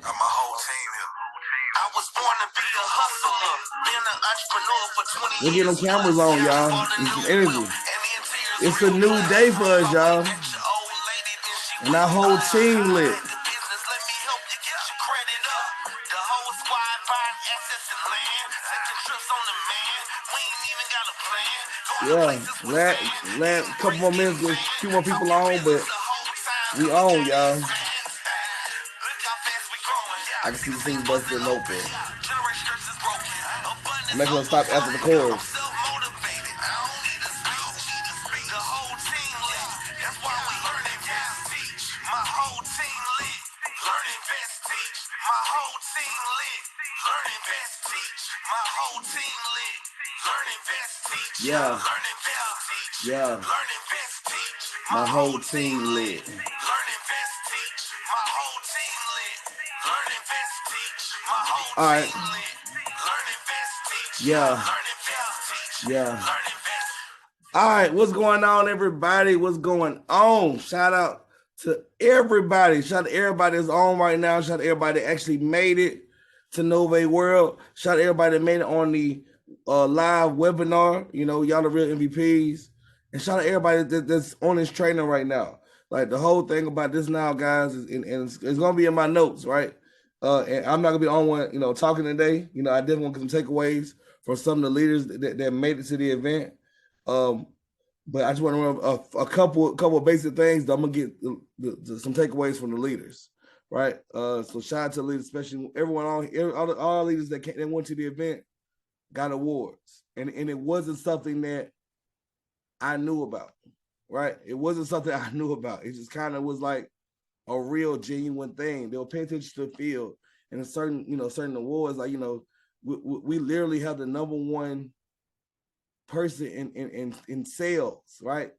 Got my whole team here. I was born to be a hustler, been an entrepreneur for 20 years. We're getting cameras on, y'all. It's some energy. It's a new day for us, y'all. And our whole team lit. Yeah, last couple more minutes, get a few more people on, but we on, y'all. I can see the thing busted open. I'm not gonna stop after the chorus. Yeah. Yeah. My whole team lit. All right. Yeah. Yeah. All right. What's going on, everybody? What's going on? Shout out to everybody. Shout out to everybody that's on right now. Shout out to everybody that actually made it to Novae World. Shout out to everybody that made it on the live webinar. You know, y'all the real MVPs. And shout out to everybody that's on this training right now. Like the whole thing about this now, guys, and it's gonna be in my notes, right? And I'm not gonna be on one, you know, talking today. You know, I did want some takeaways from some of the leaders that made it to the event. But I just want to remember a couple of basic things that I'm gonna get some takeaways from the leaders, right? So shout out to the leaders, especially everyone all leaders that went to the event got awards, and it wasn't something that I knew about, right? It wasn't something I knew about. It just kind of was like a real genuine thing. They'll pay attention to the field, and certain awards, like, you know, we literally have the number one person in sales, right?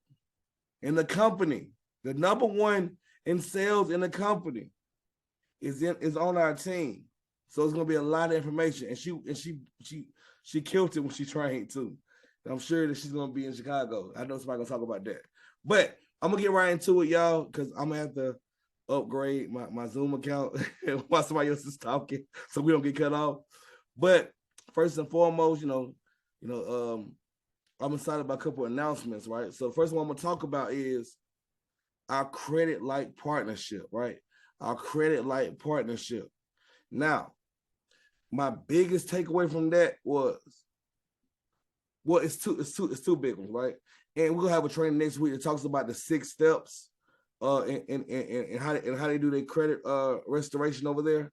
In the company, the number one in sales in the company is on our team. So it's gonna be a lot of information, and she killed it when she trained too. I'm sure that she's gonna be in Chicago. I know somebody gonna talk about that, but I'm gonna get right into it, y'all, because I'm gonna have to upgrade my Zoom account while somebody else is talking, so we don't get cut off. But first and foremost, I'm excited about a couple of announcements, right? So the first one I'm gonna talk about is our credit light partnership, right? Our credit light partnership. Now, my biggest takeaway from that was, well, it's two big ones, right? And we're gonna have a training next week that talks about the 6 steps, and how they do their credit restoration over there.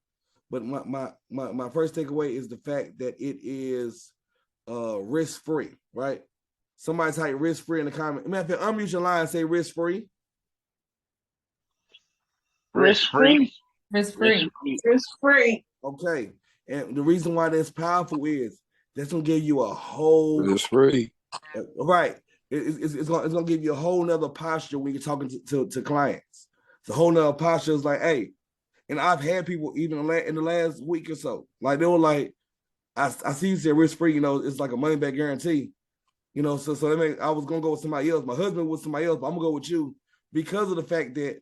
But my first takeaway is the fact that it is risk-free, right? Somebody type risk-free in the comment. Man, if you unmute your line, say risk-free. Risk-free. Risk-free. Risk-free. Okay. And the reason why that's powerful is that's gonna give you a whole risk-free. Right. It's gonna give you a whole nother posture when you're talking to clients. It's a whole nother posture. It's like, hey, and I've had people even in the last week or so, like they were like, I see you say risk-free, you know, it's like a money back guarantee. You know, so I was gonna go with somebody else. My husband was somebody else, but I'm gonna go with you because of the fact that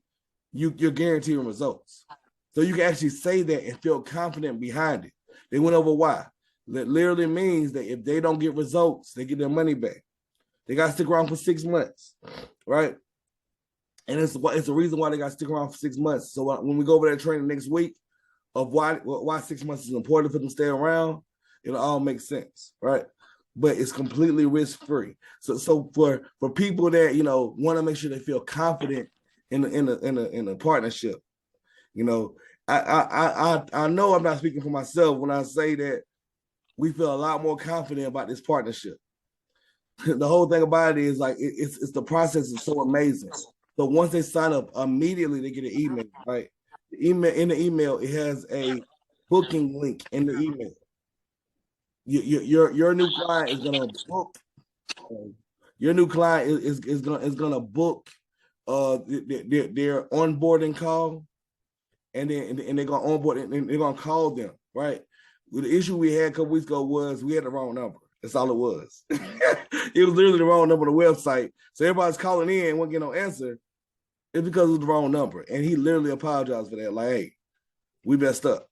you're guaranteeing results. So you can actually say that and feel confident behind it. They went over why. That literally means that if they don't get results, they get their money back. They got to stick around for 6 months, right? And it's the reason why they got to stick around for 6 months. So when we go over that training next week of why 6 months is important for them to stay around, it'll all make sense, right? But it's completely risk-free. So for people that, you know, want to make sure they feel confident in a partnership, you know, I know I'm not speaking for myself when I say that we feel a lot more confident about this partnership. The whole thing about it is like it's the process is so amazing. So once they sign up, immediately they get an email, right? In the email, it has a booking link in the email. Your new client is gonna book. Your new client is gonna book their onboarding call, and they're gonna onboard and they're gonna call them, right? Well, the issue we had a couple weeks ago was we had the wrong number. That's all it was. It was literally the wrong number on the website. So everybody's calling in, won't get no answer. It's because it was the wrong number. And he literally apologized for that. Like, hey, we messed up.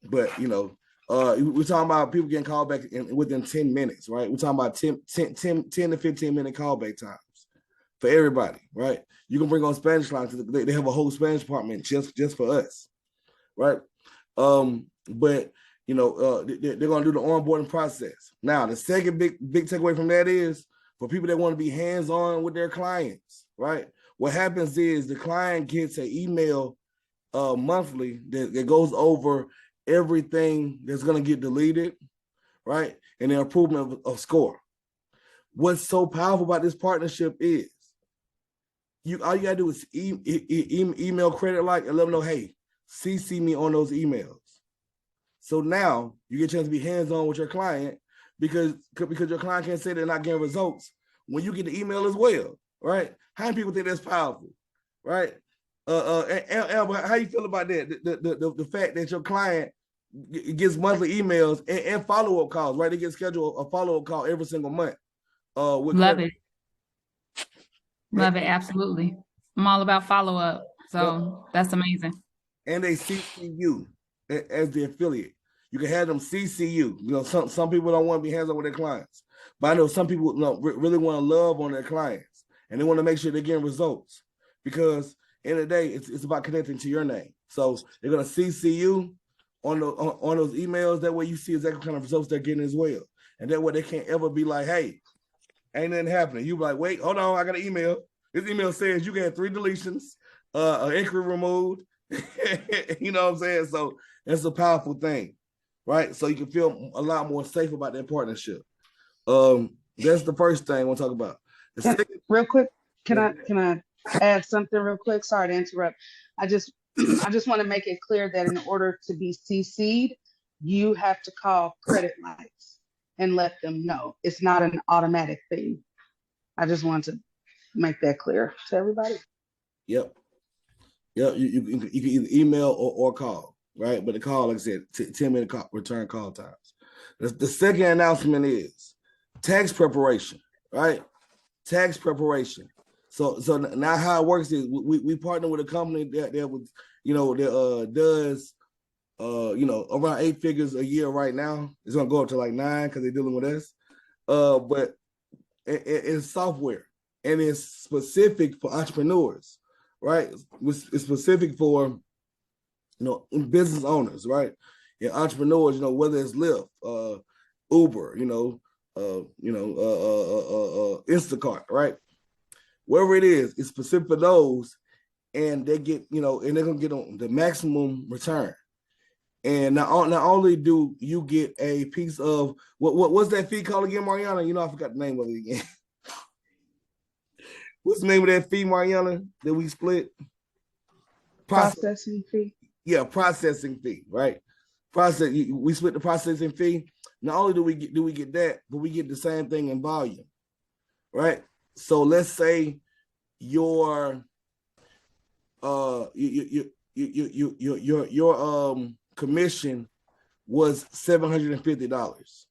But, we're talking about people getting called back within 10 minutes, right? We're talking about 10 to 15 minute callback times for everybody, right? You can bring on Spanish lines. They have a whole Spanish department just for us, right? But they're going to do the onboarding process. Now, the second big takeaway from that is for people that want to be hands-on with their clients, right? What happens is the client gets an email monthly that goes over everything that's going to get deleted, right? And the improvement of score. What's so powerful about this partnership is all you got to do is email credit like and let them know, hey, CC me on those emails. So now you get a chance to be hands-on with your client because your client can't say they're not getting results when you get the email as well, right? How many people think that's powerful, right? Albert, how you feel about that? The fact that your client gets monthly emails and follow-up calls, right? They get scheduled a follow-up call every single month. Love credit. it. Love it. Absolutely. I'm all about follow-up. So that's amazing. And they CC you as the affiliate. You can have them CC you. Some people don't want to be hands-on with their clients, but I know some people really want to love on their clients and they want to make sure they're getting results because in the day it's about connecting to your name. So they're gonna CC you on those emails. That way you see exactly what kind of results they're getting as well, and that way they can't ever be like, hey, ain't nothing happening. You be like, wait, hold on, I got an email. This email says you got 3 deletions, an inquiry removed. You know what I'm saying? So that's a powerful thing, right? So you can feel a lot more safe about that partnership. That's the first thing I want to talk about. Real quick, can I add something real quick? Sorry to interrupt. I just want to make it clear that in order to be CC'd, you have to call credit lines and let them know. It's not an automatic thing. I just want to make that clear to everybody. Yep. You can either email or call, right? But the call, like I said, 10-minute return call times. The second announcement is tax preparation, right? Tax preparation. So now how it works is we partner with a company that was, that does around 8 figures a year right now. It's gonna go up to like 9 because they're dealing with us. But it's software and it's specific for entrepreneurs, right? It's specific for business owners, right? Yeah, entrepreneurs, whether it's Lyft, Uber, Instacart, right? Wherever it is, it's specific for those, and they get, and they're gonna get on the maximum return. And not only do you get a piece of what's that fee called again, Mareana? I forgot the name of it again. What's the name of that fee, Mareana, that we split? Processing fee. Yeah, processing fee, right? We split the processing fee. Not only do we get that, but we get the same thing in volume, right? So let's say your commission was $750.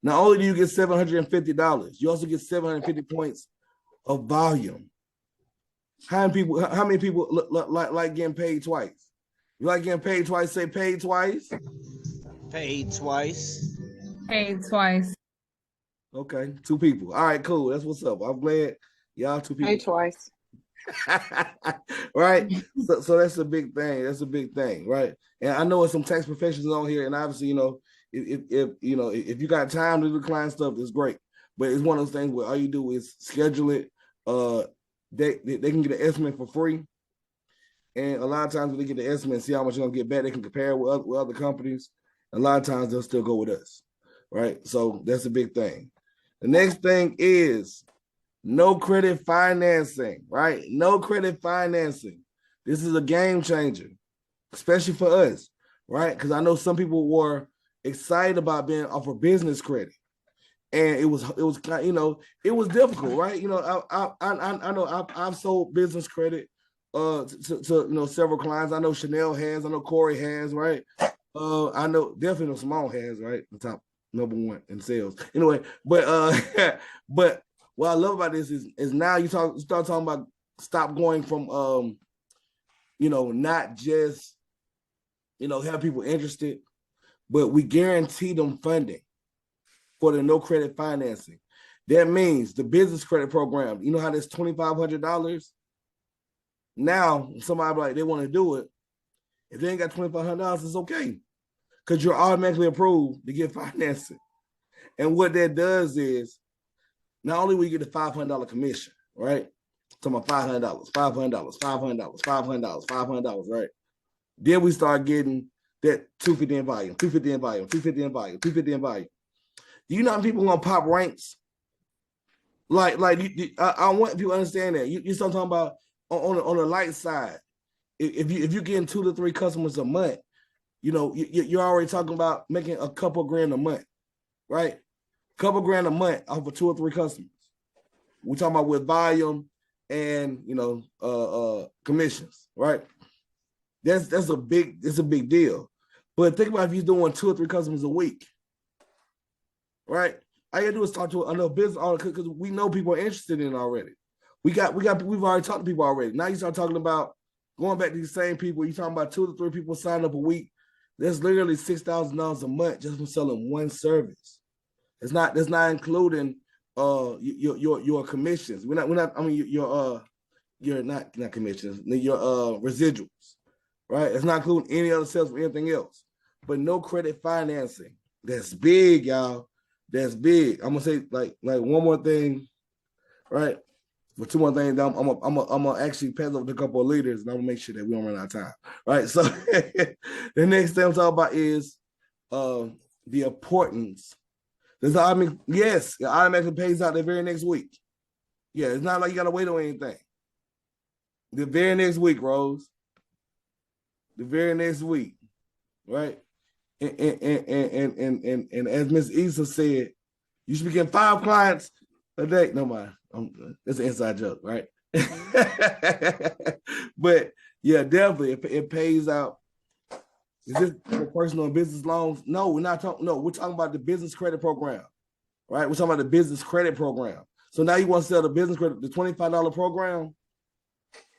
Not only do you get $750, you also get 750 points of volume. How many people like getting paid twice? You like getting paid twice? Say paid twice. Paid twice. Paid twice. Okay, 2 people. All right, cool. That's what's up. I'm glad y'all 2 people. Paid twice. Right. So that's a big thing. That's a big thing, right? And I know there's some tax professionals on here, and obviously, if you got time to do client stuff, it's great. But it's one of those things where all you do is schedule it. They can get an estimate for free. And a lot of times when they get the estimate and see how much you're gonna get back, they can compare with other companies. A lot of times they'll still go with us, right? So that's a big thing. The next thing is no credit financing, right? No credit financing. This is a game changer, especially for us, right? Because I know some people were excited about being offered business credit, and it was difficult, right? I know I've sold business credit to several clients. I know Chanel has, I know Cory has, right? I know definitely Samone has, right? The top number 1 in sales. Anyway, but but what I love about this is now you start talking about stop going from not just have people interested, but we guarantee them funding for the no credit financing. That means the business credit program. You know how that's $2,500? Now, somebody like they want to do it. If they ain't got $2,500, it's okay, because you're automatically approved to get financing. And what that does is, not only we get the $500 commission, right? Talking about $500, $500, right? Then we start getting that 250 in volume, 250 in volume, 250 in volume, 250 in volume. Do you know how people gonna pop ranks? I want people to understand that. You start talking about on the light side. If you're getting 2 to 3 customers a month, you're already talking about making a couple grand a month, right? Couple grand a month off of 2 or 3 customers. We're talking about with volume and commissions, right? It's a big deal. But think about if you're doing 2 or 3 customers a week, right? All you gotta do is talk to another business owner, because we know people are interested in it already. We've already talked to people already. Now you start talking about going back to these same people. You're talking about 2 to 3 people sign up a week. That's literally $6,000 a month just from selling one service. That's not including your commissions. We're not. I mean you're not commissions. Your residuals, right? It's not including any other sales or anything else. But no credit financing. That's big, y'all. That's big. I'm gonna say like one more thing, right? For 2 more things, I'm gonna actually pass over to a couple of leaders, and I'm gonna make sure that we don't run out of time, right? So the next thing I'm talking about is the importance. Yes, it automatically pays out the very next week. Yeah, it's not like you gotta wait on anything. The very next week, Rose. The very next week, right? And as Miss Issa said, you should be getting 5 clients a day. No mind, it's an inside joke, right? But yeah, definitely, it pays out. Is this for personal and business loans? No, we're not talking. No, we're talking about the business credit program, right? We're talking about the business credit program. So now you want to sell the business credit, the $25 program.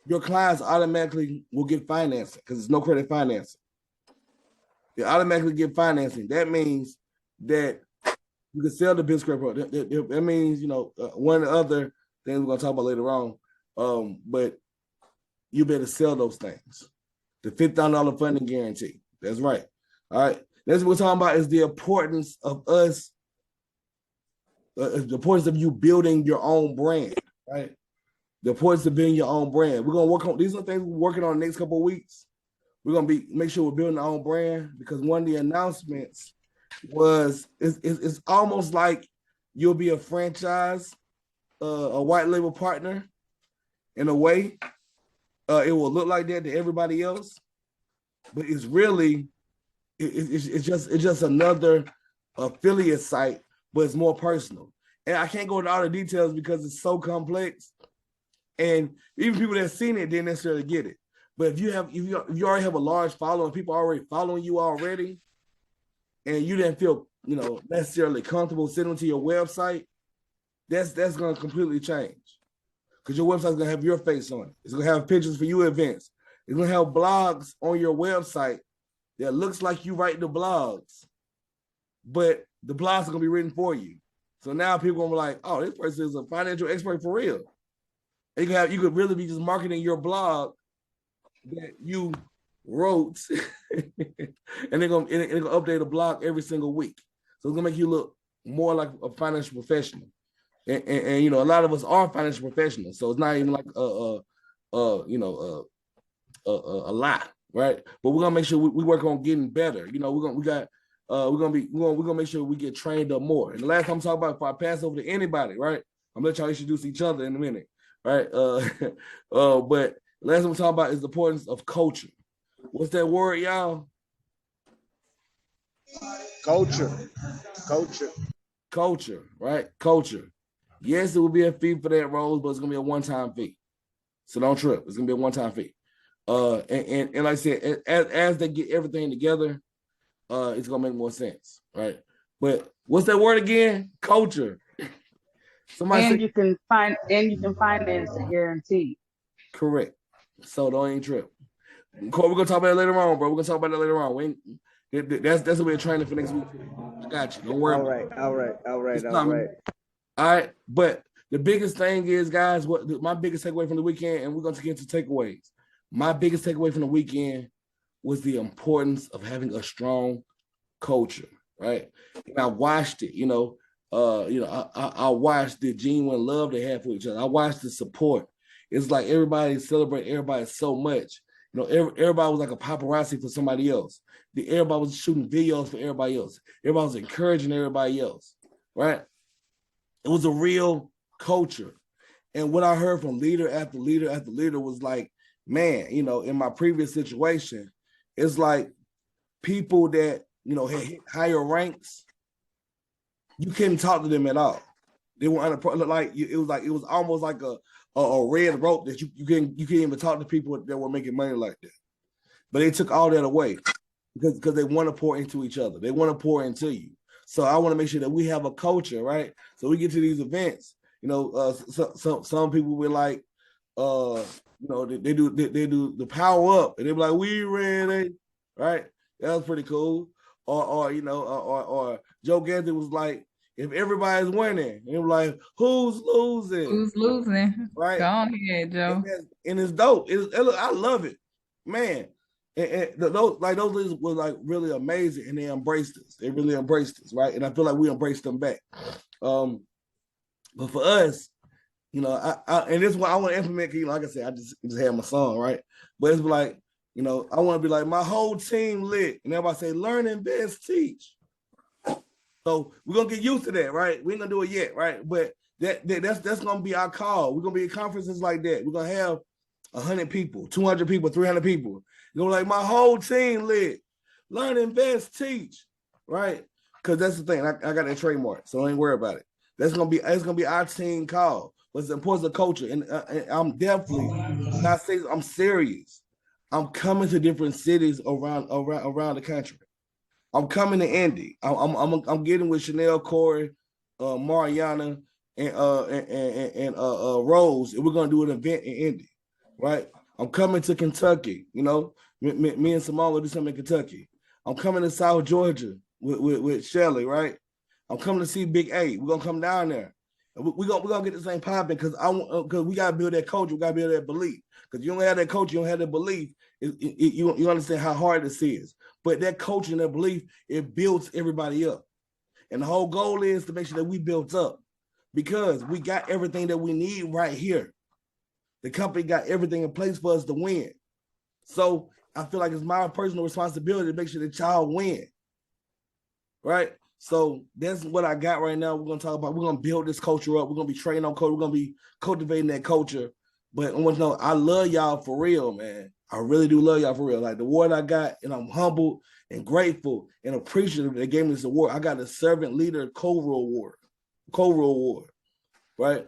Your clients automatically will get financing because there's no credit financing. They automatically get financing. That means that you can sell the business credit program. That means, one other thing we're going to talk about later on. But you better sell those things. The $50,000 funding guarantee. That's right. All right. That's what we're talking about, is the importance of us, the importance of you building your own brand, right? The importance of building your own brand. We're going to work on, these are things we're working on the next couple of weeks. We're going to make sure we're building our own brand, because one of the announcements was, it's almost like you'll be a franchise, a white label partner in a way. It will look like that to everybody else, but it's really, it's just another affiliate site, but it's more personal. And I can't go into all the details because it's so complex. And even people that have seen it didn't necessarily get it. But if you already have a large following, people already following you already, and you didn't feel necessarily comfortable sending them to your website, that's going to completely change. Because your website's going to have your face on it. It's going to have pictures for your events. It's going to have blogs on your website that looks like you write the blogs, but the blogs are going to be written for you. So now people are going to be like, oh, this person is a financial expert for real. And you could really be just marketing your blog that you wrote, and they're going to update the blog every single week. So it's going to make you look more like a financial professional. And a lot of us are financial professionals, so it's not even like a lot, right? But we're gonna make sure we work on getting better. We're gonna make sure we get trained up more. And the last time I'm talking about, if I pass over to anybody, right? I'm gonna let y'all introduce each other in a minute, right? But the last time I'm talking about is the importance of culture. What's that word, y'all? Culture, right? Culture. Yes, it will be a fee for that, Rose, but it's gonna be a one-time fee. So don't trip. It's gonna be a one-time fee. And like I said, as they get everything together, it's gonna make more sense, right? But what's that word again? Culture. You can finance it guaranteed. Correct. So don't even trip. Cory, we're gonna talk about it later on, bro. We're gonna talk about it later on. That's gonna be a training for next week. I got you. Don't worry. All right. All right. But the biggest thing is, guys, my biggest takeaway from the weekend, and we're gonna get into takeaways. My biggest takeaway from the weekend was the importance of having a strong culture, right? And I watched it, I watched the genuine love they have for each other. I watched the support. It's like everybody celebrate everybody so much. Everybody was like a paparazzi for somebody else. Everybody was shooting videos for everybody else. Everybody was encouraging everybody else, right? It was a real culture. And what I heard from leader after leader after leader was like, man, in my previous situation, it's like people that, had hit higher ranks, you couldn't talk to them at all. They were it was almost like a red rope that you couldn't even talk to people that were making money like that. But they took all that away because they want to pour into each other. They want to pour into you. So I want to make sure that we have a culture, right? So we get to these events. Some people were like, they do the power up, and they be like, we ready, right? That was pretty cool. Or Joe Gantry was like, if everybody's winning, and they were like, who's losing? Who's losing? Right. Go ahead, Joe. And it's dope. I love it, man. And those leaders were like really amazing, and they embraced us. They really embraced us, right? And I feel like we embraced them back. But for us, and this is what I want to implement. Like I said, I just had my song, right? But it's like, I want to be like, my whole team lit, and everybody say, learn, invest, teach. So we're gonna get used to that, right? We ain't gonna do it yet, right? But that's gonna be our call. We're gonna be at conferences like that. We're gonna have 100 people, 200 people, 300 people. You're like, my whole team lit. Learn, invest, teach, right? Because that's the thing. I got that trademark, so don't even worry about it. It's gonna be our team call. But it's important of culture, and I'm definitely not saying I'm serious. I'm coming to different cities around the country. I'm coming to Indy. I'm getting with Chanel, Cory, Mareana, and Rose, and we're gonna do an event in Indy, right? I'm coming to Kentucky. Me and Samone will do something in Kentucky. I'm coming to South Georgia with Shelly, right? I'm coming to see Big A. We're gonna come down there. We're gonna get this thing popping because we gotta build that culture. We gotta build that belief. Because you don't have that culture, you don't have that belief. You understand how hard this is. But that culture and that belief, it builds everybody up. And the whole goal is to make sure that we built up because we got everything that we need right here. The company got everything in place for us to win. So I feel like it's my personal responsibility to make sure that y'all win. Right? So that's what I got right now. We're going to talk about, we're going to build this culture up. We're going to be training on culture. We're going to be cultivating that culture. But I want to know, I love y'all for real, man. I really do love y'all for real. Like the award I got, and I'm humbled and grateful and appreciative they gave me this award. I got the Servant Leader Cory Award, right?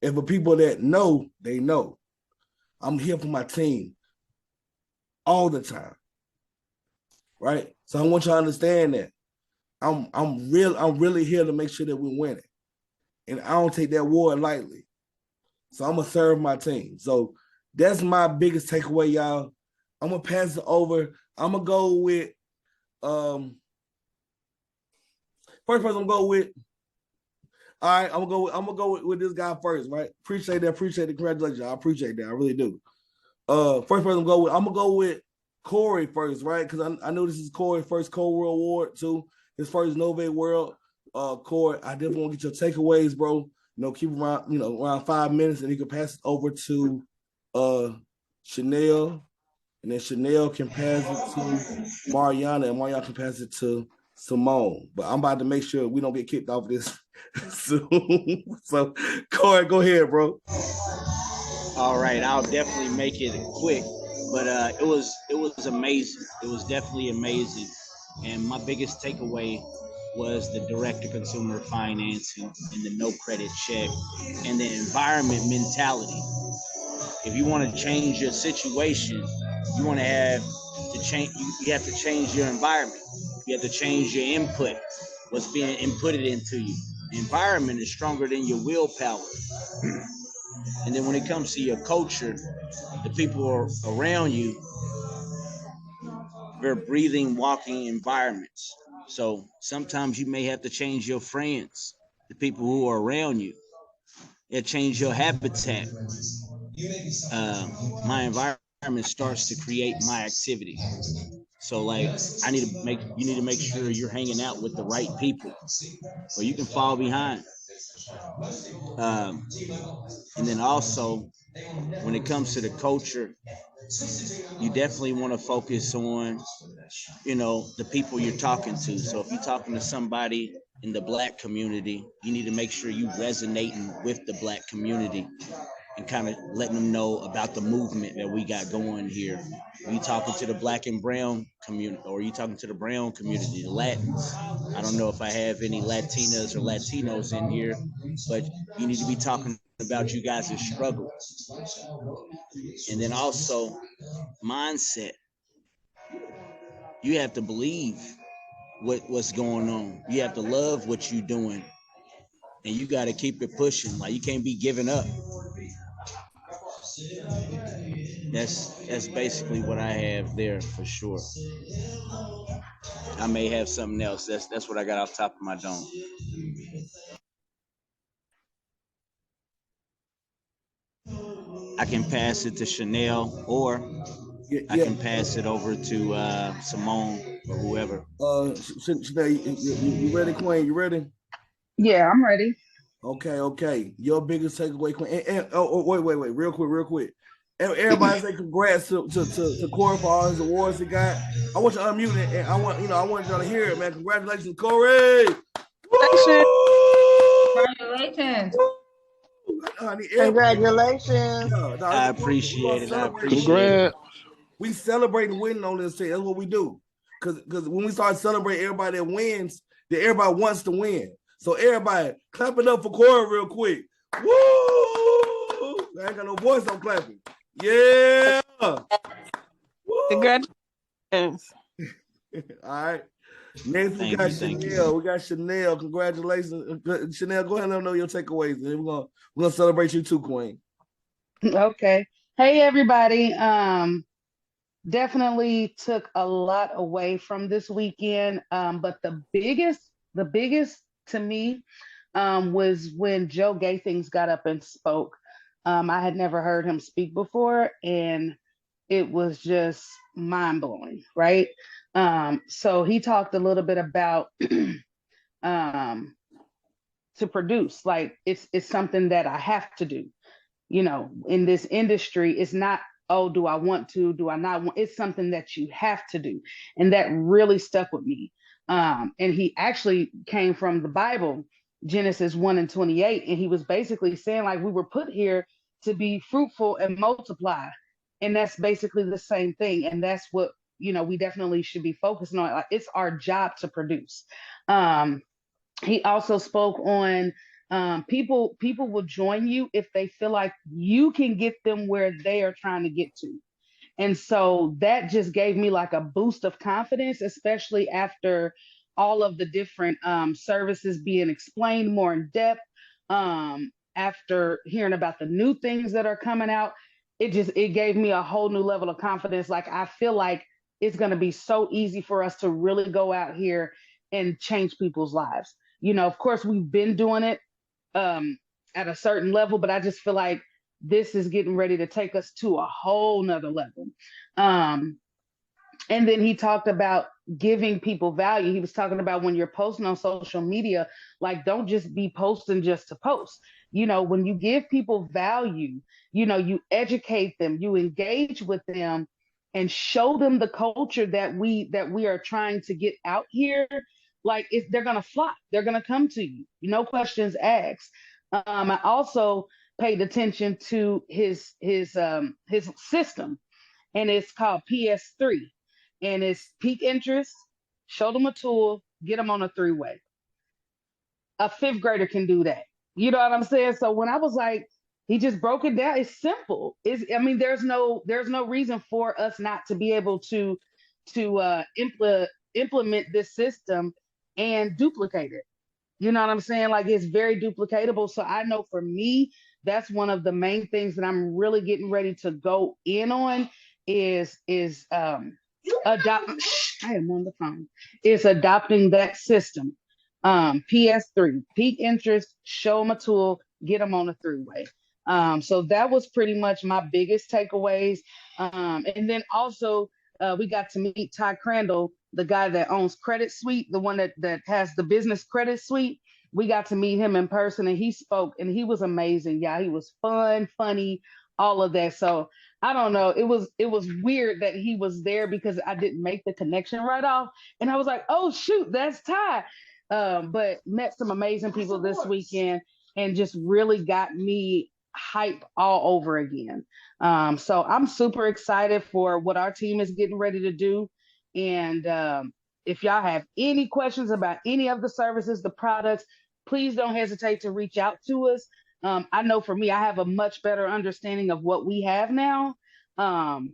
And for people that know, they know. I'm here for my team all the time, right? So I want y'all to understand that. I'm really here to make sure that we win it. And I don't take that award lightly. So I'm going to serve my team. So that's my biggest takeaway, y'all. I'm going to pass it over. I'm going to go with, first person I'm going to go with, all right, I'm going to go with this guy first, right? Appreciate that. Congratulations. I appreciate that. I really do. First person I'm going to go with Cory first, right? Because I know this is Cory's first Cory Award, too. His first Novae World. Cory, I definitely want to get your takeaways, bro. Keep around 5 minutes, and you can pass it over to Chanel, and then Chanel can pass it to Mareana, and Mareana can pass it to Samone. But I'm about to make sure we don't get kicked off this soon. So, Cory, go ahead, bro. All right, I'll definitely make it quick, but it was amazing. It was definitely amazing, and my biggest takeaway was the direct-to-consumer financing and the no credit check and the environment mentality. If you want to change your situation, you want to have to change. You have to change your environment. You have to change your input. What's being inputted into you. The environment is stronger than your willpower. And then when it comes to your culture, the people around you, they're breathing, walking environments. So sometimes you may have to change your friends, the people who are around you. It change your habitat. My environment starts to create my activity. So like you need to make sure you're hanging out with the right people, or you can fall behind. And then also, when it comes to the culture, you definitely want to focus on, the people you're talking to. So if you're talking to somebody in the Black community, you need to make sure you resonating with the Black community and kind of letting them know about the movement that we got going here. Are you talking to the Black and brown community, or are you talking to the brown community, the Latins? I don't know if I have any Latinas or Latinos in here, but you need to be talking about you guys' struggle. And then also mindset. You have to believe what's going on. You have to love what you're doing, and you got to keep it pushing. Like, you can't be giving up. That's basically what I have there for sure. I may have something else. That's what I got off top of my dome. I can pass it to Chanel, or I can pass it over to Samone or whoever. Chanel, you ready, Queen? You ready? Yeah, I'm ready. Okay. Your biggest takeaway, Queen. Wait, real quick. Everybody say congrats to Cory for all his awards he got. I want you to unmute it, and I want y'all to hear it, man. Congratulations, Cory! Congratulations! Congratulations! I appreciate it. I appreciate Congrats. it. We celebrating winning on this team. That's what we do. Because when we start celebrating everybody that wins, then everybody wants to win. So everybody, clap it up for Cory real quick. Woo! I ain't got no voice, I'm clapping. Yeah. Congratulations. All right. Next, we got Chanel. We got Chanel. Congratulations. Chanel, go ahead and let them know your takeaways. And we're gonna celebrate you too, Queen. Okay. Hey everybody. Definitely took a lot away from this weekend. But the biggest to me was when Joe Gathings got up and spoke. I had never heard him speak before, and it was just mind-blowing, right? So he talked a little bit about to produce, like it's something that I have to do. In this industry, it's not, oh, do I want to, do I not want, it's something that you have to do. And that really stuck with me. And he actually came from the Bible, Genesis 1:28. And he was basically saying, like, we were put here to be fruitful and multiply. And that's basically the same thing. And that's what, we definitely should be focusing on. Like, it's our job to produce. He also spoke on people will join you if they feel like you can get them where they are trying to get to. And so that just gave me like a boost of confidence, especially after all of the different services being explained more in depth. After hearing about the new things that are coming out, it gave me a whole new level of confidence. Like, I feel like it's going to be so easy for us to really go out here and change people's lives. Of course, we've been doing it at a certain level, but I just feel like this is getting ready to take us to a whole nother level. And then he talked about giving people value. He was talking about when you're posting on social media, like, don't just be posting just to post. When you give people value, you educate them, you engage with them, and show them the culture that we are trying to get out here. Like, they're gonna flock. They're gonna come to you. No questions asked. I also paid attention to his system, and it's called PS3, and it's peak interest, show them a tool, get them on a 3-way. A 5th grader can do that. You know what I'm saying? So when I was like, he just broke it down. It's simple. There's no reason for us not to be able to implement this system and duplicate it. You know what I'm saying? Like, it's very duplicatable. So I know for me, that's one of the main things that I'm really getting ready to go in on is adopt. I am on the phone. Is adopting that system. PS3, peak interest, show them a tool, get them on the three-way. So that was pretty much my biggest takeaways. And then also we got to meet Ty Crandall, the guy that owns Credit Suite, the one that has the business Credit Suite. We got to meet him in person, and he spoke, and he was amazing. Yeah, he was fun, funny, all of that. So I don't know. It was weird that he was there because I didn't make the connection right off, and I was like, oh shoot, that's Ty. But met some amazing people this weekend, and just really got me hype all over again. So I'm super excited for what our team is getting ready to do. And if y'all have any questions about any of the services, the products, please don't hesitate to reach out to us. I know for me, I have a much better understanding of what we have now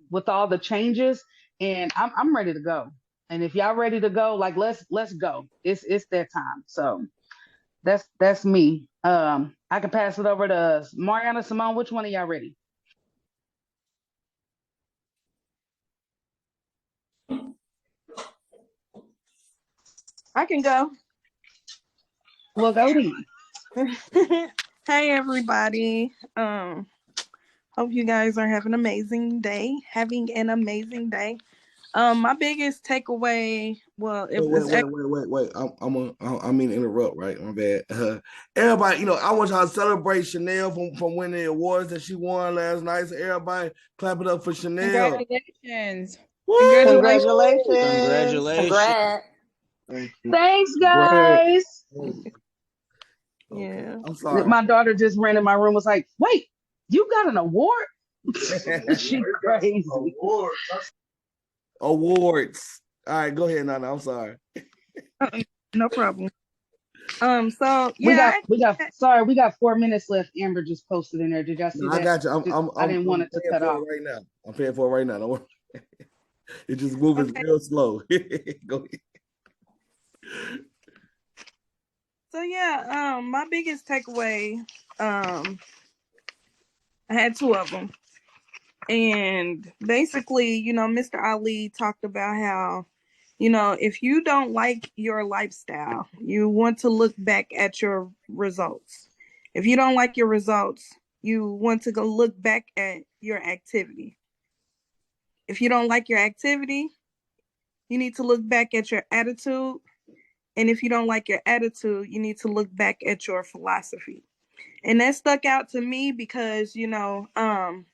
with all the changes, and I'm ready to go. And if y'all ready to go, like let's go. It's that time. So that's me. I can pass it over to Mareana, Samone. Which one of y'all ready? I can go. Well, go then. Hey everybody. Hope you guys are having an amazing day. My biggest takeaway, well, it was Wait. I mean to interrupt, right? My bad. Everybody, I want y'all to celebrate Chanel from winning the awards that she won last night. So everybody clap it up for Chanel. Congratulations. Woo! Congratulations. Congratulations. Thanks, Great. guys. Yeah. I'm sorry. My daughter just ran in my room, was like, wait, you got an award? She crazy. Awards. All right, go ahead, Nana. I'm sorry. No problem. So yeah, we got 4 minutes left. Amber just posted in there. Did y'all see No, that? I got you. I didn't want it to cut off right now. I'm paying for it right now. Don't worry. It's just moving real slow. Go ahead. So yeah, my biggest takeaway, I had two of them. And basically, Mr. Ali talked about how, if you don't like your lifestyle, you want to look back at your results. If you don't like your results, you want to go look back at your activity. If you don't like your activity, you need to look back at your attitude. And if you don't like your attitude, you need to look back at your philosophy. And that stuck out to me because, I've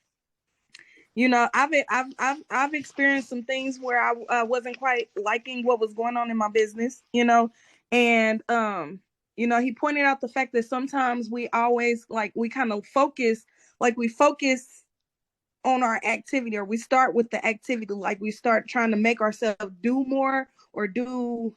experienced some things where I wasn't quite liking what was going on in my business, and he pointed out the fact that sometimes we always we kind of focus on our activity, or we start with the activity, like we start trying to make ourselves do more or do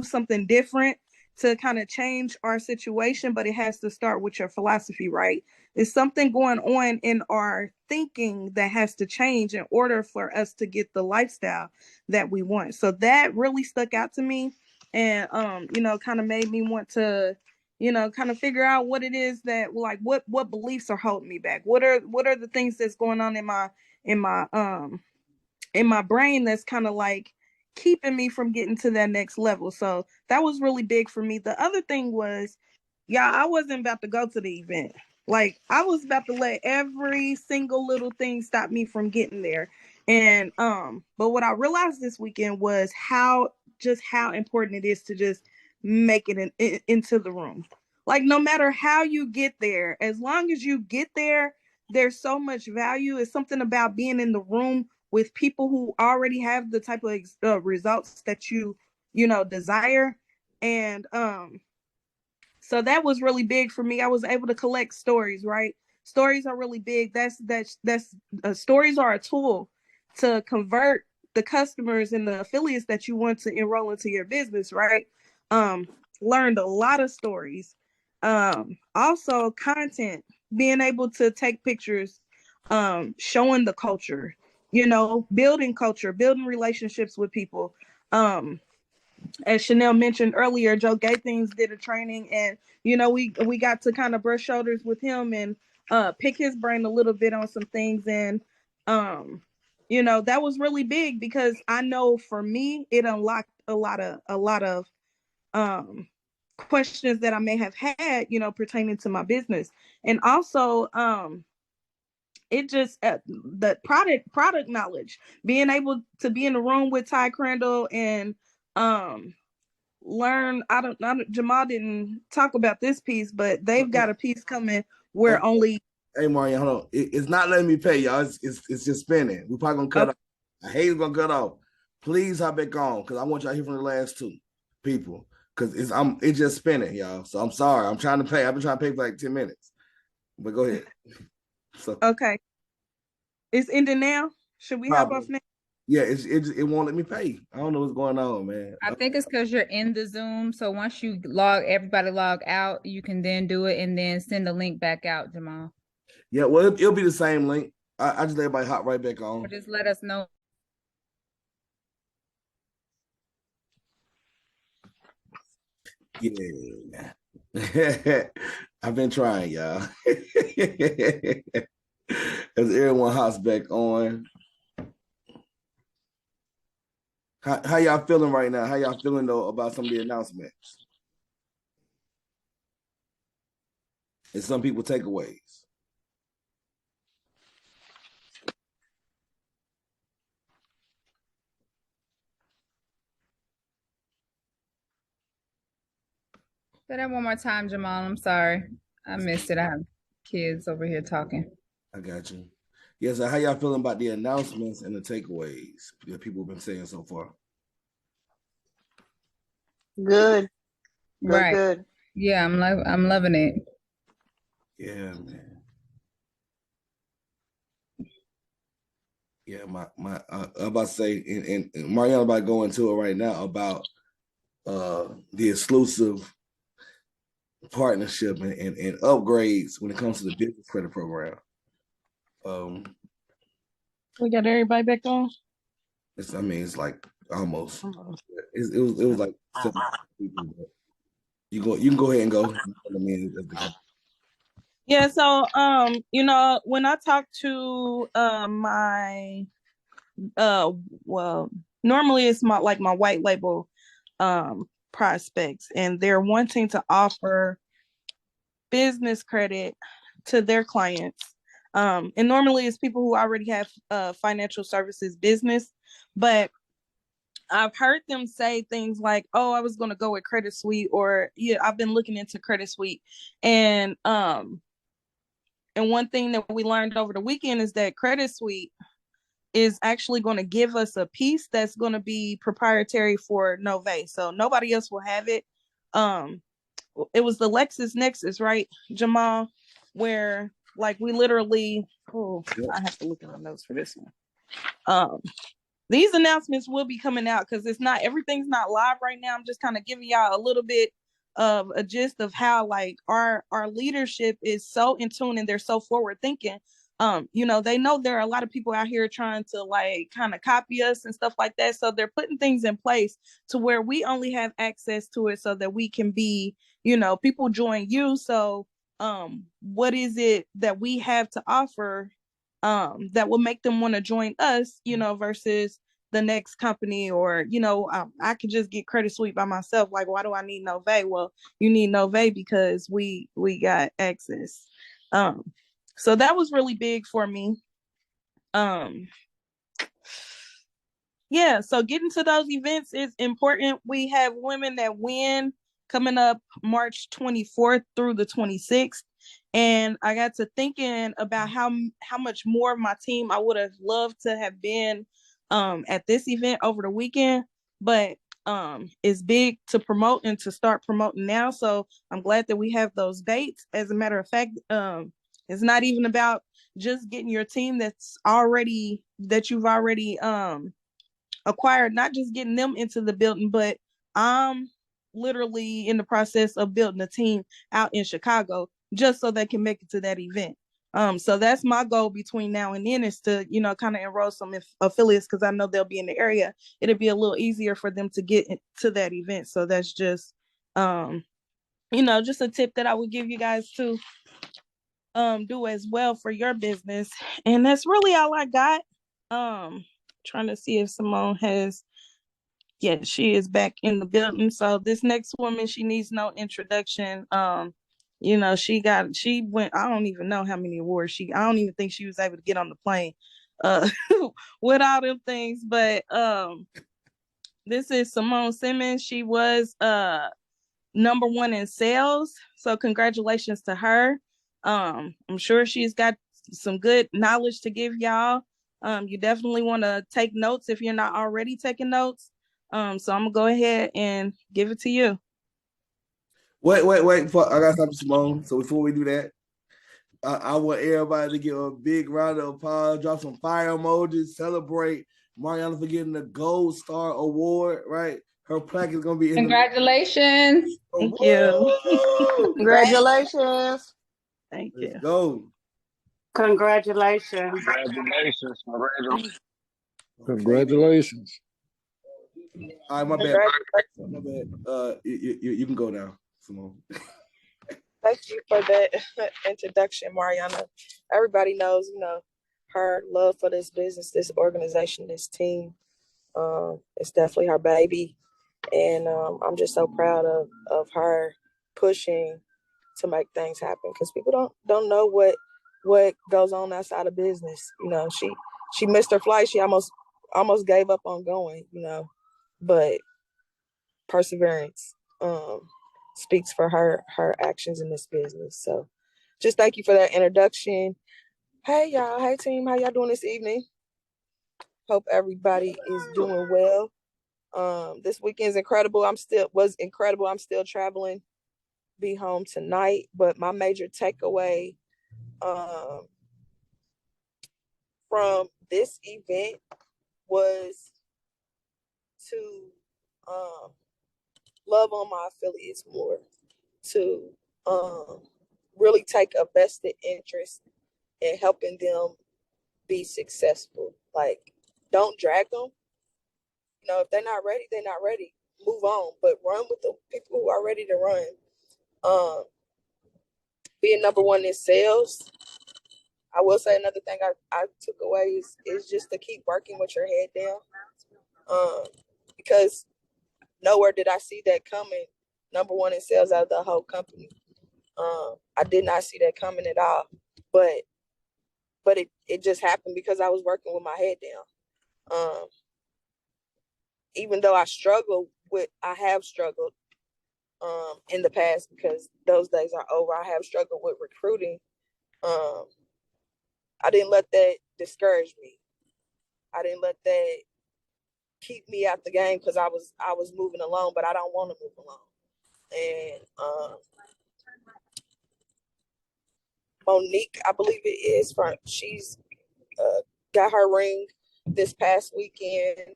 something different to kind of change our situation, but it has to start with your philosophy, right? There's something going on in our thinking that has to change in order for us to get the lifestyle that we want. So that really stuck out to me, and kind of made me want to kind of figure out what it is that what beliefs are holding me back. What are the things that's going on in my brain that's kind of keeping me from getting to that next level. So that was really big for me. The other thing was, I wasn't about to go to the event. I was about to let every single little thing stop me from getting there. And but what I realized this weekend was how important it is to just make it into the room. No matter how you get there, as long as you get there, there's so much value. It's something about being in the room with people who already have the type of results that you desire. And so that was really big for me. I was able to collect stories, right? Stories are really big. Stories are a tool to convert the customers and the affiliates that you want to enroll into your business, right? Learned a lot of stories. Also content, being able to take pictures, showing the culture, building culture, building relationships with people. As Chanel mentioned earlier, Joe Gathings did a training, and we got to kind of brush shoulders with him, and pick his brain a little bit on some things. And you know, that was really big because I know for me it unlocked a lot of questions that I may have had, you know, pertaining to my business. And also it just the product knowledge, being able to be in the room with Ty Crandall and learn. I don't Jamal didn't talk about this piece, but they've got a piece coming where only. Hey Mario, hold on. It's not letting me pay, y'all. It's just spinning. We're probably gonna cut off. I hate it's gonna cut off. Please hop back on because I want y'all to hear from the last two people. Because it's just spinning, y'all. So I'm sorry. I'm trying to pay. I've been trying to pay for like 10 minutes. But go ahead. So okay. It's ending now. Should we hop off now? Yeah, it won't let me pay. I don't know what's going on, man. I think it's because you're in the Zoom. So once you everybody log out, you can then do it and then send the link back out, Jamal. Yeah, well, it'll be the same link. I just let everybody hop right back on. Or just let us know. Yeah. I've been trying, y'all. As everyone hops back on. How y'all feeling right now? How y'all feeling though about some of the announcements? And some people takeaways. Say that one more time, Jamal. I'm sorry. I missed it. I have kids over here talking. I got you. Yeah, so how y'all feeling about the announcements and the takeaways that people have been saying so far? Good. Right. Good. Yeah, I'm loving it. Yeah, man. Yeah, I'm about to say, and Mareana about to go into it right now about the exclusive partnership and upgrades when it comes to the business credit program. We got everybody back on. It's like almost. It was like 7 people. But you can go ahead and go. Yeah, so you know, when I talk to my well, normally it's my white label prospects, and they're wanting to offer business credit to their clients. And normally it's people who already have financial services business, but I've heard them say things like, "Oh, I was going to go with Credit Suite," or "Yeah, I've been looking into Credit Suite." And one thing that we learned over the weekend is that Credit Suite is actually going to give us a piece that's going to be proprietary for Novae. So nobody else will have it. It was the LexisNexis, right, Jamal? Where like we literally, I have to look at my notes for this one. These announcements will be coming out because everything's not live right now. I'm just kind of giving y'all a little bit of a gist of how like our leadership is so in tune and they're so forward thinking. You know, they know there are a lot of people out here trying to like kind of copy us and stuff like that. So they're putting things in place to where we only have access to it so that we can be, you know, people join you. So what is it that we have to offer that will make them want to join us, you know, versus the next company? Or, you know, I could just get Credit Suite by myself. Like, why do I need Novae? Well, you need Novae because we got access. So that was really big for me. Yeah, so getting to those events is important. We have Women That Win coming up March 24th through the 26th. And I got to thinking about how much more of my team I would have loved to have been at this event over the weekend. But it's big to promote and to start promoting now. So I'm glad that we have those dates. As a matter of fact, it's not even about just getting your team that you've already acquired, not just getting them into the building, but I'm literally in the process of building a team out in Chicago just so they can make it to that event. So that's my goal between now and then, is to, you know, kind of enroll some affiliates, because I know they'll be in the area. It'll be a little easier for them to get to that event. So that's just, you know, just a tip that I would give you guys too. do as well for your business. And that's really all I got. Trying to see if Simone has. Yeah, she is back in the building. So this next woman, she needs no introduction. You know, she went, I don't even know how many awards I don't even think she was able to get on the plane with all them things. But this is Simone Simmons. She was #1 in sales. So congratulations to her. I'm sure she's got some good knowledge to give y'all. You definitely want to take notes if you're not already taking notes. So I'm gonna go ahead and give it to you. Wait. I got something, Simone. So before we do that, I want everybody to give a big round of applause, drop some fire emojis, celebrate Mareana for getting the Gold Star Award, right? Her plaque is gonna be in Congratulations. Thank you. Congratulations. Thank you. Let's go. Congratulations. Congratulations. All right, my bad. You can go now, Simone. Thank you for that introduction, Mareana. Everybody knows, her love for this business, this organization, this team. It's definitely her baby. And I'm just so proud of her pushing to make things happen, because people don't know what goes on outside of business. She missed her flight. She almost gave up on going, but perseverance speaks for her actions in this business. So just thank you for that introduction. Hey y'all, hey team, how y'all doing this evening? Hope everybody is doing well. This weekend's incredible. Was incredible. I'm still traveling, be home tonight, but my major takeaway from this event was to love on my affiliates more, to really take a vested interest in helping them be successful. Like, don't drag them. If they're not ready, they're not ready. Move on, but run with the people who are ready to run. Being #1 in sales, I will say another thing I took away is just to keep working with your head down. Because nowhere did I see that coming, #1 in sales out of the whole company. I did not see that coming at all, but it just happened because I was working with my head down. Even though I have struggled in the past, because those days are over. I have struggled with recruiting. I didn't let that discourage me. I didn't let that keep me out the game, because I was moving along, but I don't want to move along. And Monique, I believe it is, she's got her ring this past weekend.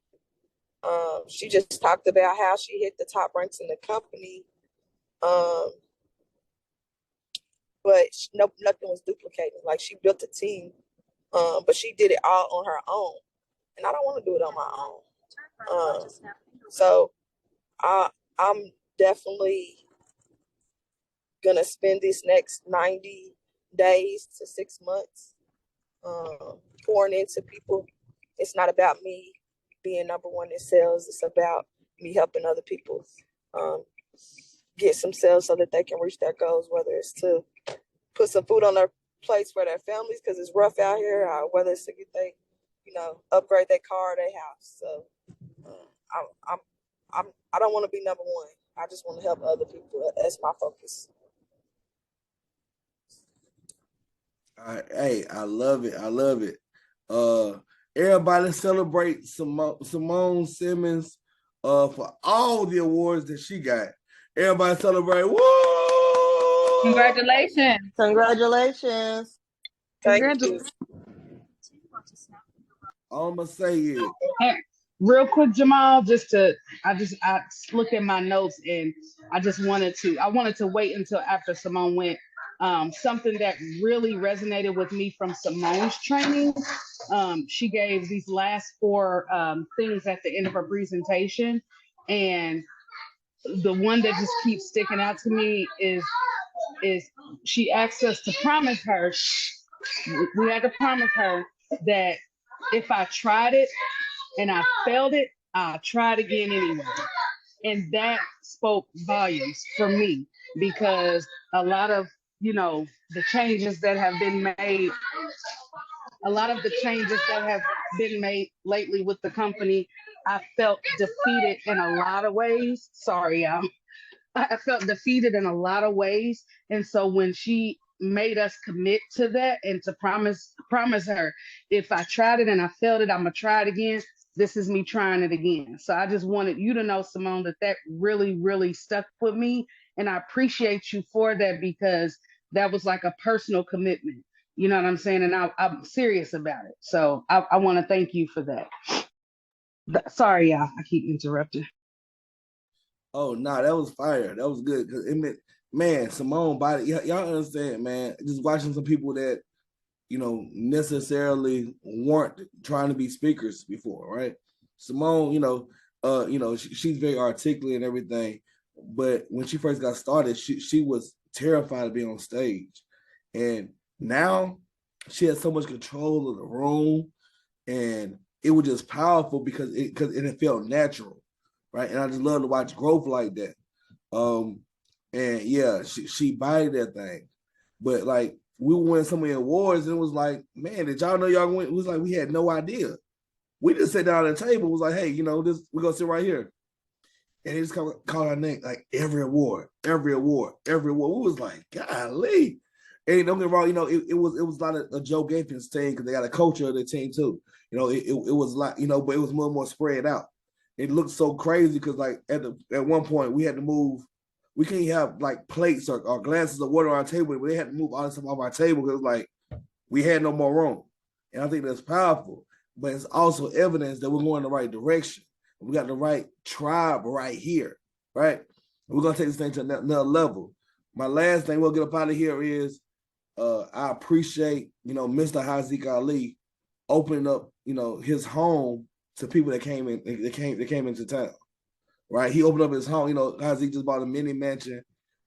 She just talked about how she hit the top ranks in the company. But nothing was duplicating. Like, she built a team, but she did it all on her own. And I don't want to do it on my own. So I'm definitely going to spend these next 90 days to 6 months pouring into people. It's not about me being #1 in sales. It's about me helping other people get some sales so that they can reach their goals, whether it's to put some food on their plates for their families because it's rough out here, or whether it's to get they, upgrade their car or their house. So I don't want to be #1. I just want to help other people. That's my focus. Hey, I love it. Everybody celebrate Simone Simmons for all the awards that she got. Everybody celebrate. Woo! Congratulations. Congratulations. Thank you. All I'm gonna say is, Real quick, Jamal, I looked at my notes, and I wanted to wait until after Simone went. Something that really resonated with me from Simone's training, she gave these last 4 things at the end of her presentation, and the one that just keeps sticking out to me is is she asked us to promise her, we had to promise her that if I tried it and I failed it, I'll try it again anyway. And that spoke volumes for me, because a lot of, the changes that have been made, lately with the company, I felt defeated in a lot of ways. Sorry, y'all. I felt defeated in a lot of ways. And so when she made us commit to that and to promise her, if I tried it and I failed it, I'm gonna try it again. This is me trying it again. So I just wanted you to know, Samone, that really, really stuck with me. And I appreciate you for that, because that was like a personal commitment. You know what I'm saying? And I'm serious about it. So I want to thank you for that. Sorry, y'all. I keep interrupting. Oh no, that was fire. That was good, because it meant, man, Samone body. Y'all understand, man? Just watching some people that necessarily weren't trying to be speakers before, right? Samone, she's very articulate and everything, but when she first got started, she was terrified of being on stage, and now she has so much control of the room, and it was just powerful because it felt natural, right? And I just love to watch growth like that. And yeah, she bodied that thing, but like, we won so many awards, and it was like, man, did y'all know y'all win? It was like we had no idea. We just sat down at the table. It was like, hey, this, we're gonna sit right here, and they just called our name, like every award. We was like, golly. And don't get me wrong, it was a lot of Joe Gafin's team, because they got a culture of the team too. It was like, but it was more spread out. It looked so crazy because like at one point we had to move. We can't have like plates or glasses of water on our table, but they had to move all this stuff off our table because like we had no more room. And I think that's powerful, but it's also evidence that we're going in the right direction. We got the right tribe right here, right? We're gonna take this thing to another level. My last thing, we'll get up out of here, is I appreciate Mr. Haziq Ali opening up his home to people that came into town. Right, he opened up his home. Haziq just bought a mini mansion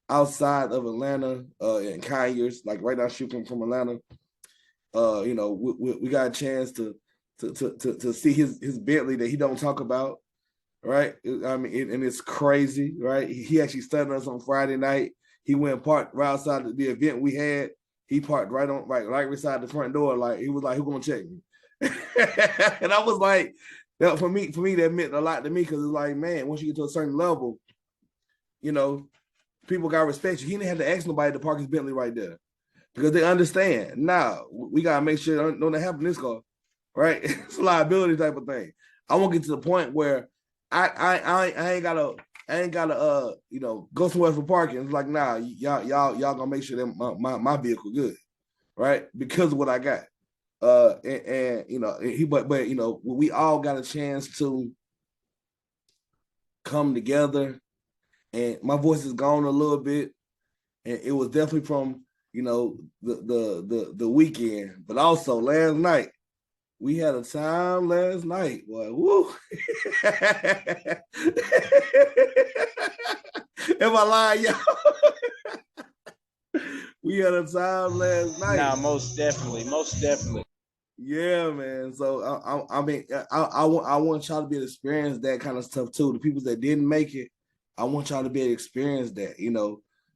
outside of Atlanta, in Conyers, like right down the street from Atlanta. We got a chance to see his Bentley that he don't talk about, right? I mean, and it's crazy, right? He actually studied us on Friday night. He went and parked right outside the event we had. He parked right beside the front door. Like, he was like, "Who gonna check me?" And I was like, for me, that meant a lot to me, because it's like, man, once you get to a certain level, people got respect you. He didn't have to ask nobody to park his Bentley right there, because they understand. Now we gotta make sure don't happen in this car, right? It's a liability type of thing. I won't get to the point where I ain't gotta go somewhere for parking. It's like, nah, y'all gonna make sure that my vehicle good, right? Because of what I got. We all got a chance to come together, and my voice is gone a little bit, and it was definitely from the weekend, but also last night. We had a time last night, boy. Woo! Am I lying, y'all? We had a time last night. Nah, most definitely. Yeah, man. So I want y'all to be able to experience that kind of stuff too. The people that didn't make it, I want y'all to be able to experience that.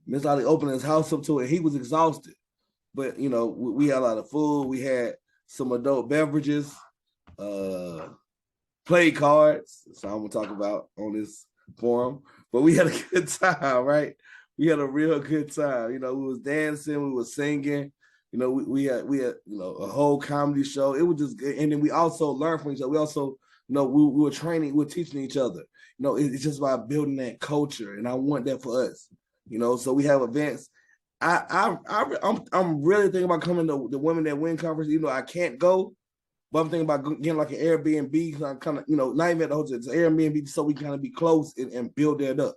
Miss Ali opened his house up to it. He was exhausted, but we had a lot of food. We had some adult beverages, play cards. So I'm gonna talk about on this forum. But we had a good time, right? We had a real good time. We was dancing, we was singing. We had a whole comedy show. It was just good. And then we also learned from each other. We also, we were training, we were teaching each other. It's just about building that culture, and I want that for us. So we have events. I'm really thinking about coming to the Women That Win conference. I can't go, but I'm thinking about getting like an Airbnb. I'm kind of, not even at the hotel, it's an Airbnb, so we kind of be close and build that up,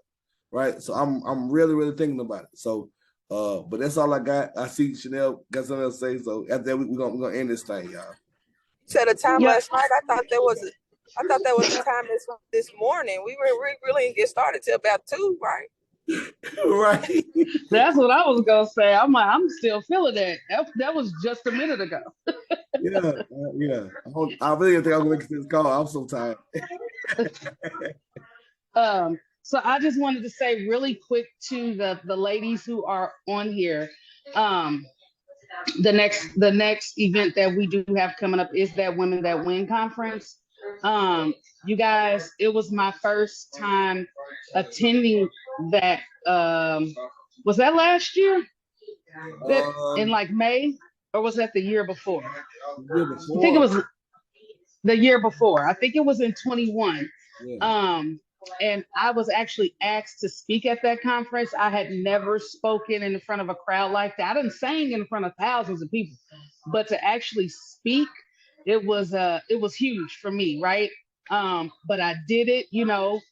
right? So I'm really, really thinking about it. So. But that's all I got. I see Chanel got something else to say. So after that, we're gonna end this thing, y'all. You said a time last night. I thought that was a time this morning. We really didn't get started till about 2, right? Right. That's what I was gonna say. I'm still feeling that. That was just a minute ago. Yeah, yeah. I really think I'm gonna make this call. I'm so tired. So I just wanted to say really quick to the ladies who are on here. The next event that we do have coming up is that Women That Win conference. You guys, it was my first time attending that. Was that last year? In like May, or was that the year before? The year I think it before. was the year before. I think it was in 21. Yeah. And I was actually asked to speak at that conference. I had never spoken in front of a crowd like that. I didn't sing in front of thousands of people, but to actually speak, it was huge for me, right? But I did it,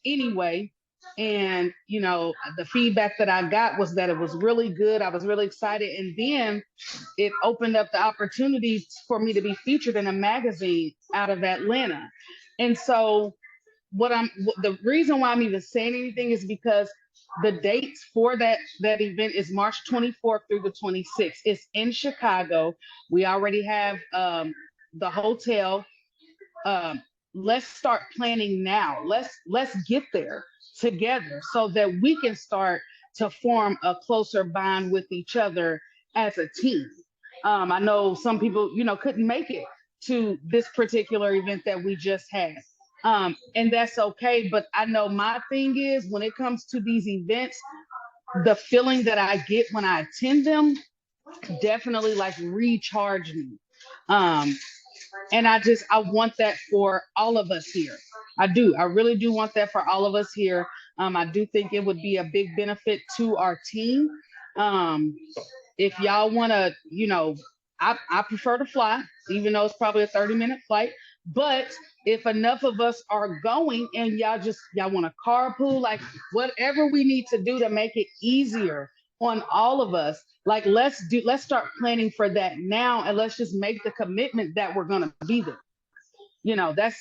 anyway. And the feedback that I got was that it was really good. I was really excited. And then it opened up the opportunity for me to be featured in a magazine out of Atlanta. And so the reason why I'm even saying anything is because the dates for that event is March 24th through the 26th. It's in Chicago. We already have the hotel. Let's start planning now. Let's get there together so that we can start to form a closer bond with each other as a team. I know some people, couldn't make it to this particular event that we just had. And that's okay. But I know my thing is when it comes to these events, the feeling that I get when I attend them definitely like recharge me. And I want that for all of us here. I do. I really do want that for all of us here. I do think it would be a big benefit to our team. If y'all want to, I prefer to fly, even though it's probably a 30-minute flight. But if enough of us are going and y'all want to carpool, like whatever we need to do to make it easier on all of us, like let's start planning for that now, and let's just make the commitment that we're gonna be there.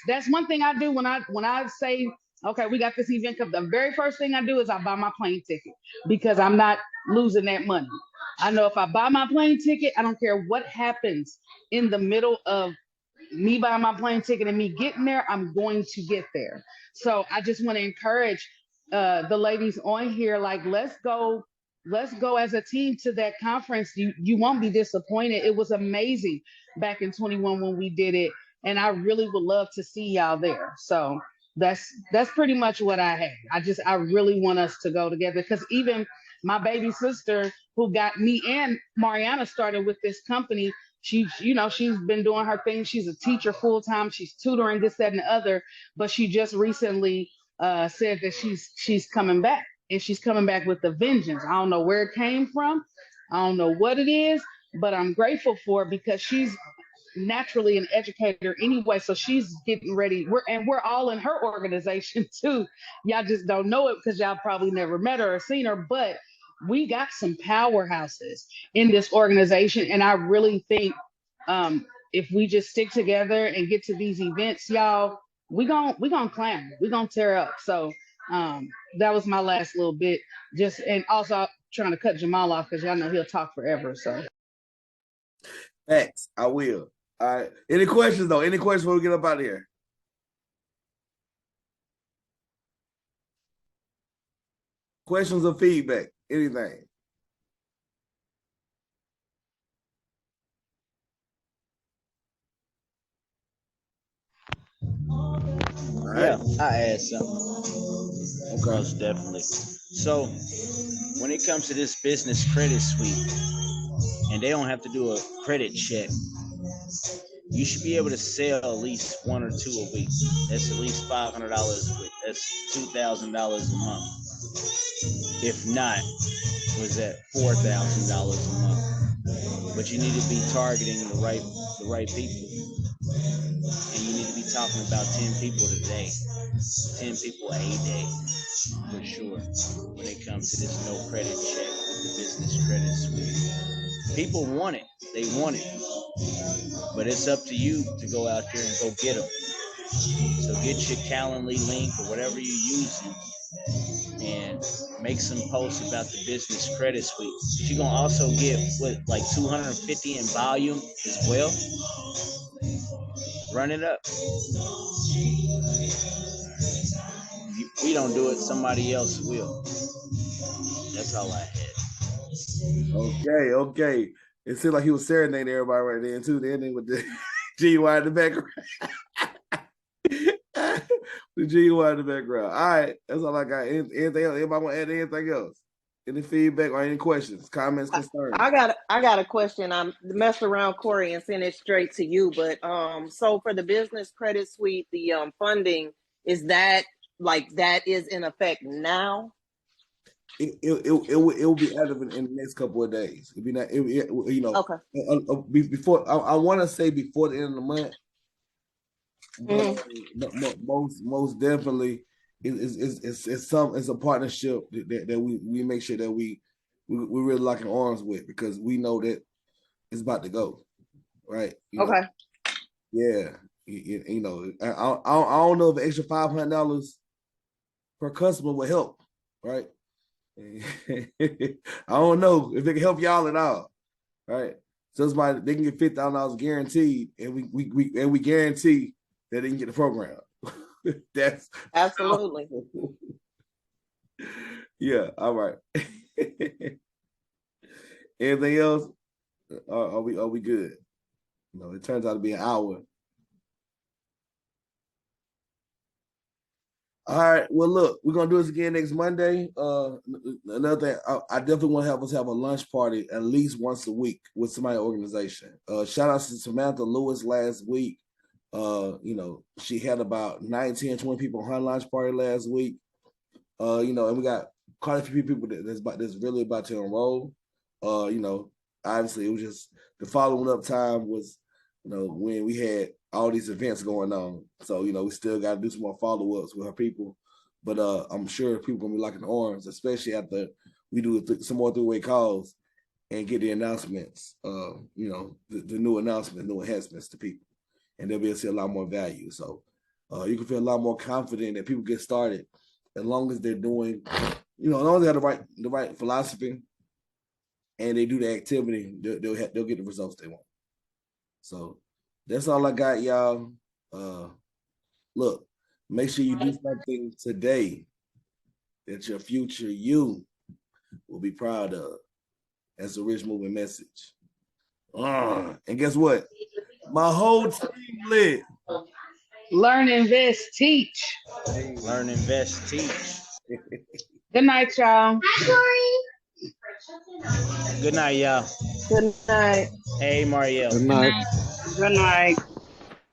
That's one thing I do when I say, okay, we got this event. The very first thing I do is I buy my plane ticket because I'm not losing that money. I know if I buy my plane ticket, I don't care what happens in the middle of me buying my plane ticket and me getting there, I'm going to get there. So I just want to encourage the ladies on here, like, let's go as a team to that conference. You won't be disappointed. It was amazing back in 21 when we did it. And I really would love to see y'all there. So that's pretty much what I had. I really want us to go together, because even my baby sister who got me and Mareana started with this company, she's been doing her thing. She's a teacher full time. She's tutoring this, that, and the other. But she just recently said that she's coming back, and she's coming back with a vengeance. I don't know where it came from. I don't know what it is, but I'm grateful for it because she's naturally an educator anyway. So she's getting ready. We're all in her organization too. Y'all just don't know it because y'all probably never met her or seen her, but we got some powerhouses in this organization. And I really think if we just stick together and get to these events, y'all, we gonna climb. We're gonna tear up. So that was my last little bit. And also I'm trying to cut Jamal off because y'all know he'll talk forever. So Thanks. I will. All right. Any questions though? Any questions before we get up out of here? Questions or feedback? Anything? Yeah, I add something. Okay. Most definitely. So when it comes to this business credit suite, and they don't have to do a credit check, you should be able to sell at least one or two a week. That's at least $500 a week. That's $2,000 a month. If not, was that $4,000 a month? But you need to be targeting the right people, and you need to be talking about 10 people today, 10 people a day, for sure. When it comes to this no credit check with the business credit suite, people want it. They want it. But it's up to you to go out there and go get them. So get your Calendly link or whatever you're using and make some posts about the business credit suite. She's gonna also get like 250 in volume as well. Run it up. If we don't do it, somebody else will. That's all I had. Okay. It seemed like he was serenading everybody right then too. The ending with the GUI in the background. The GUI in the background. All right, that's all I got. Anything else? Anybody want to add anything else? Any feedback or any questions, comments, concerns? I got a question. I'm messing around, Cory, and send it straight to you. But so for the business credit suite, the funding, is that is in effect now? It will be active in the next couple of days. It'll be not, you know. Okay. Before I want to say before the end of the month. But most definitely, it's a partnership that we make sure that we really locking arms with, because we know that it's about to go, right? You know, yeah. You know, I don't know if an extra $500 per customer will help, right? I don't know if it can help y'all at all, right? So they can get $50,000 guaranteed, and we guarantee that they can get the program. That's absolutely. Yeah. All right. Anything else? Are we good? No, it turns out to be an hour. All right. Well, look, we're gonna do this again next Monday. Another thing, I definitely want to have us have a lunch party at least once a week with somebody organization. Shout out to Samantha Lewis last week. You know, she had about 19, 20 people on her lunch party last week. You know, and we got quite a few people that's really about to enroll. You know, obviously it was just the following up time was, you know, when we had all these events going on. So, you know, we still got to do some more follow-ups with our people. But I'm sure people gonna be locking arms, especially after we do some more three-way calls and get the announcements, you know, the new announcements, new enhancements to people. And they'll be able to see a lot more value. So you can feel a lot more confident that people get started, as long as they're doing, you know, as long as they have the right philosophy and they do the activity, they'll get the results they want. So that's all I got, y'all. Look, make sure you do something today that your future you will be proud of. That's a rich moving message. And guess what? My whole team lit. Learn, invest, teach. Learn, invest, teach. Good night, y'all. Hi, Cory. Good night, y'all. Good night. Hey, Marielle. Good night. Good night.